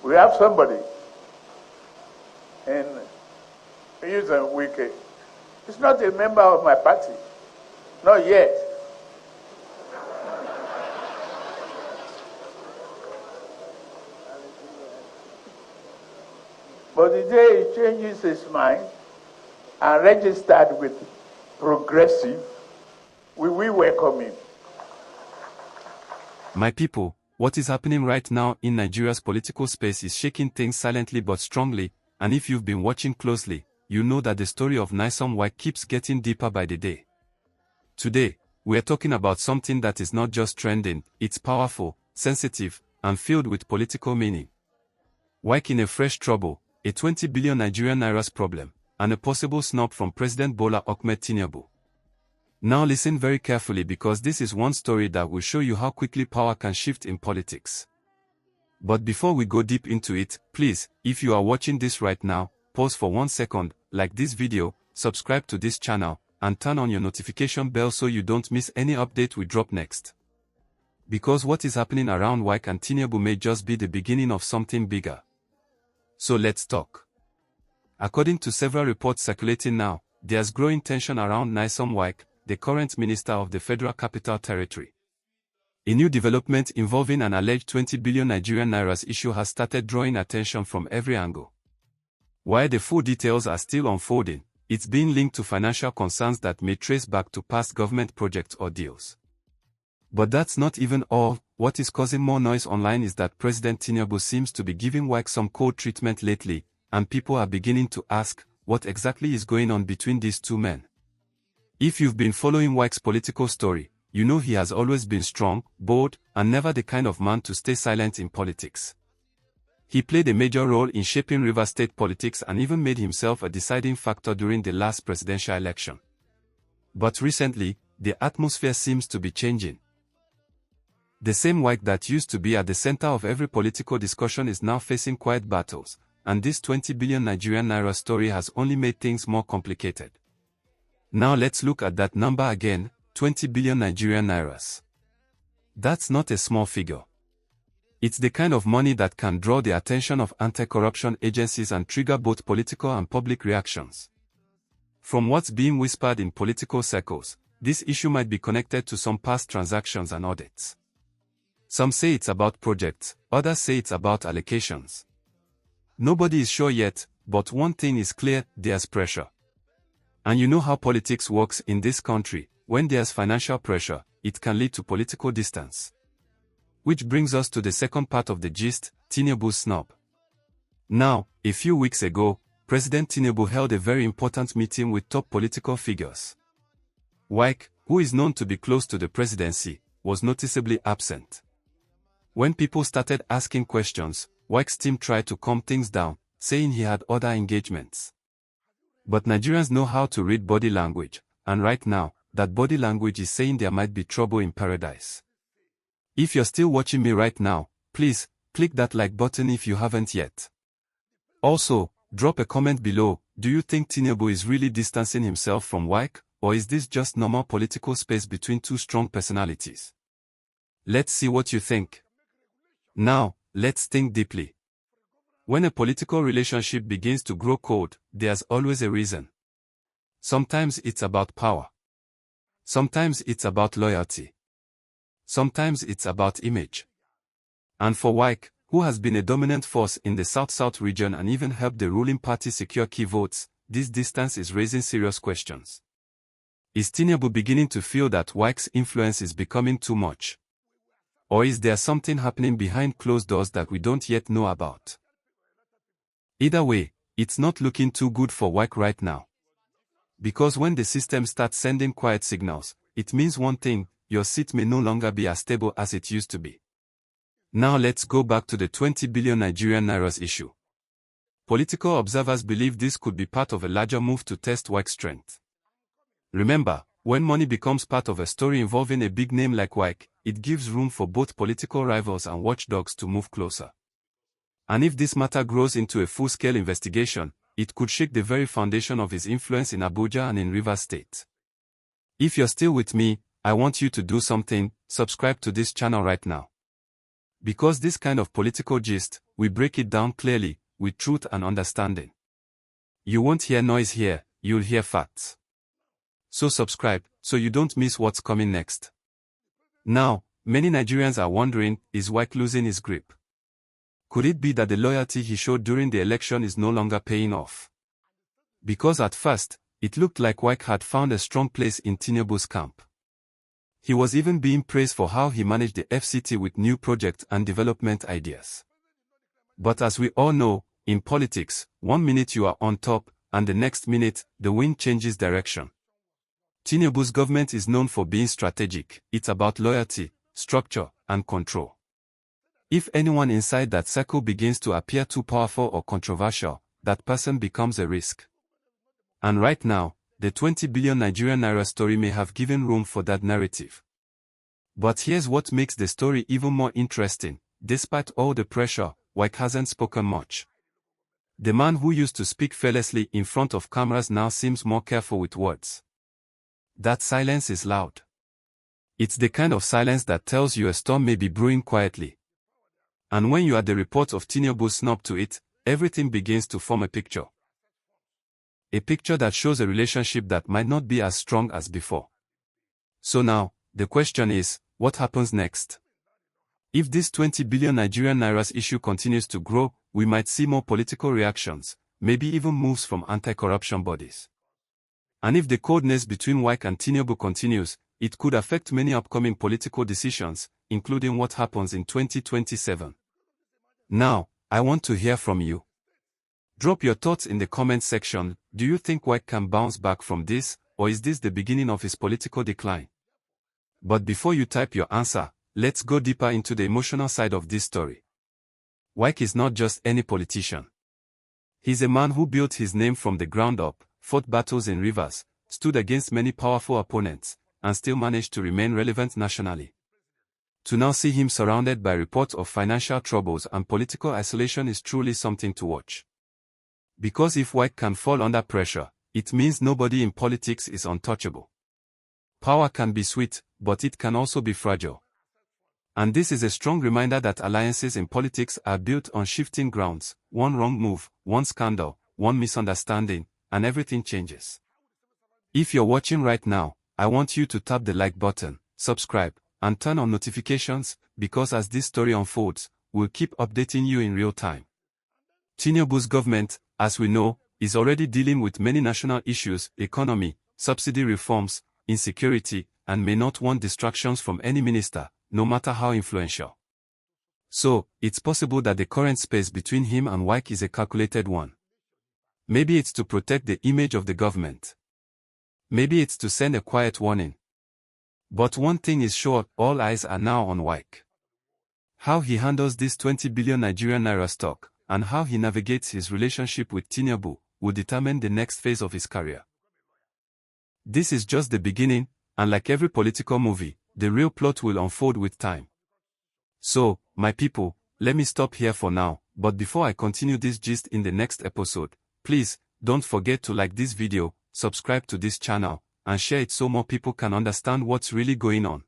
We have somebody in Nyesom Wike. He's not a member of my party. Not yet. But the day he changes his mind and registered with Progressive, we will welcome him. My people, what is happening right now in Nigeria's political space is shaking things silently but strongly, and if you've been watching closely, you know that the story of Nyesom Wike keeps getting deeper by the day. Today, we are talking about something that is not just trending, it's powerful, sensitive, and filled with political meaning. Wike in a fresh trouble, a 20 billion Nigerian nairas problem, and a possible snub from President Bola Ahmed Tinubu. Now listen very carefully because this is one story that will show you how quickly power can shift in politics. But before we go deep into it, please, if you are watching this right now, pause for 1 second, like this video, subscribe to this channel, and turn on your notification bell so you don't miss any update we drop next. Because what is happening around Wike and Tinubu may just be the beginning of something bigger. So let's talk. According to several reports circulating now, there's growing tension around Nyesom Wike, the current minister of the Federal Capital Territory. A new development involving an alleged 20 billion Nigerian nairas issue has started drawing attention from every angle. While the full details are still unfolding, it's being linked to financial concerns that may trace back to past government projects or deals. But that's not even all. What is causing more noise online is that President Tinubu seems to be giving Wike some cold treatment lately, and people are beginning to ask, what exactly is going on between these two men? If you've been following Wike's political story, you know he has always been strong, bold, and never the kind of man to stay silent in politics. He played a major role in shaping Rivers State politics and even made himself a deciding factor during the last presidential election. But recently, the atmosphere seems to be changing. The same Wike that used to be at the center of every political discussion is now facing quiet battles, and this 20 billion Nigerian naira story has only made things more complicated. Now let's look at that number again, 20 billion Nigerian nairas. That's not a small figure. It's the kind of money that can draw the attention of anti-corruption agencies and trigger both political and public reactions. From what's being whispered in political circles, this issue might be connected to some past transactions and audits. Some say it's about projects, others say it's about allocations. Nobody is sure yet, but one thing is clear, there's pressure. And you know how politics works in this country, when there's financial pressure, it can lead to political distance. Which brings us to the second part of the gist, Tinubu's snub. Now, a few weeks ago, President Tinubu held a very important meeting with top political figures. Wike, who is known to be close to the presidency, was noticeably absent. When people started asking questions, Wike's team tried to calm things down, saying he had other engagements. But Nigerians know how to read body language, and right now, that body language is saying there might be trouble in paradise. If you're still watching me right now, please, click that like button if you haven't yet. Also, drop a comment below, do you think Tinubu is really distancing himself from Wike, or is this just normal political space between two strong personalities? Let's see what you think. Now, let's think deeply. When a political relationship begins to grow cold, there's always a reason. Sometimes it's about power. Sometimes it's about loyalty. Sometimes it's about image. And for Wike, who has been a dominant force in the South-South region and even helped the ruling party secure key votes, this distance is raising serious questions. Is Tinubu beginning to feel that Wike's influence is becoming too much? Or is there something happening behind closed doors that we don't yet know about? Either way, it's not looking too good for Wike right now. Because when the system starts sending quiet signals, it means one thing, your seat may no longer be as stable as it used to be. Now let's go back to the 20 billion Nigerian nairas issue. Political observers believe this could be part of a larger move to test Wike's strength. Remember, when money becomes part of a story involving a big name like Wike, it gives room for both political rivals and watchdogs to move closer. And if this matter grows into a full-scale investigation, it could shake the very foundation of his influence in Abuja and in Rivers State. If you're still with me, I want you to do something, subscribe to this channel right now. Because this kind of political gist, we break it down clearly, with truth and understanding. You won't hear noise here, you'll hear facts. So subscribe, so you don't miss what's coming next. Now, many Nigerians are wondering, is Wike losing his grip? Could it be that the loyalty he showed during the election is no longer paying off? Because at first, it looked like Wike had found a strong place in Tinubu's camp. He was even being praised for how he managed the FCT with new projects and development ideas. But as we all know, in politics, 1 minute you are on top, and the next minute, the wind changes direction. Tinubu's government is known for being strategic. It's about loyalty, structure, and control. If anyone inside that circle begins to appear too powerful or controversial, that person becomes a risk. And right now, the 20 billion Nigerian naira story may have given room for that narrative. But here's what makes the story even more interesting. Despite all the pressure, Wike hasn't spoken much. The man who used to speak fearlessly in front of cameras now seems more careful with words. That silence is loud. It's the kind of silence that tells you a storm may be brewing quietly. And when you add the report of Tinubu's snub to it, everything begins to form a picture. A picture that shows a relationship that might not be as strong as before. So now, the question is, what happens next? If this 20 billion Nigerian nairas issue continues to grow, we might see more political reactions, maybe even moves from anti-corruption bodies. And if the coldness between Wike and Tinubu continues, it could affect many upcoming political decisions, including what happens in 2027. Now, I want to hear from you. Drop your thoughts in the comment section. Do you think Wike can bounce back from this, or is this the beginning of his political decline? But before you type your answer, let's go deeper into the emotional side of this story. Wike is not just any politician. He's a man who built his name from the ground up, fought battles in rivers, stood against many powerful opponents, and still managed to remain relevant nationally. To now see him surrounded by reports of financial troubles and political isolation is truly something to watch. Because if Wike can fall under pressure, it means nobody in politics is untouchable. Power can be sweet, but it can also be fragile. And this is a strong reminder that alliances in politics are built on shifting grounds. One wrong move, one scandal, one misunderstanding, and everything changes. If you're watching right now, I want you to tap the like button, subscribe, and turn on notifications, because as this story unfolds, we'll keep updating you in real time. Tinubu's government, as we know, is already dealing with many national issues: economy, subsidy reforms, insecurity, and may not want distractions from any minister, no matter how influential. So, it's possible that the current space between him and Wike is a calculated one. Maybe it's to protect the image of the government. Maybe it's to send a quiet warning. But one thing is sure, all eyes are now on Wike. How he handles this 20 billion Nigerian naira stock, and how he navigates his relationship with Tinubu, will determine the next phase of his career. This is just the beginning, and like every political movie, the real plot will unfold with time. So, my people, let me stop here for now, but before I continue this gist in the next episode, please, don't forget to like this video, subscribe to this channel, and share it so more people can understand what's really going on.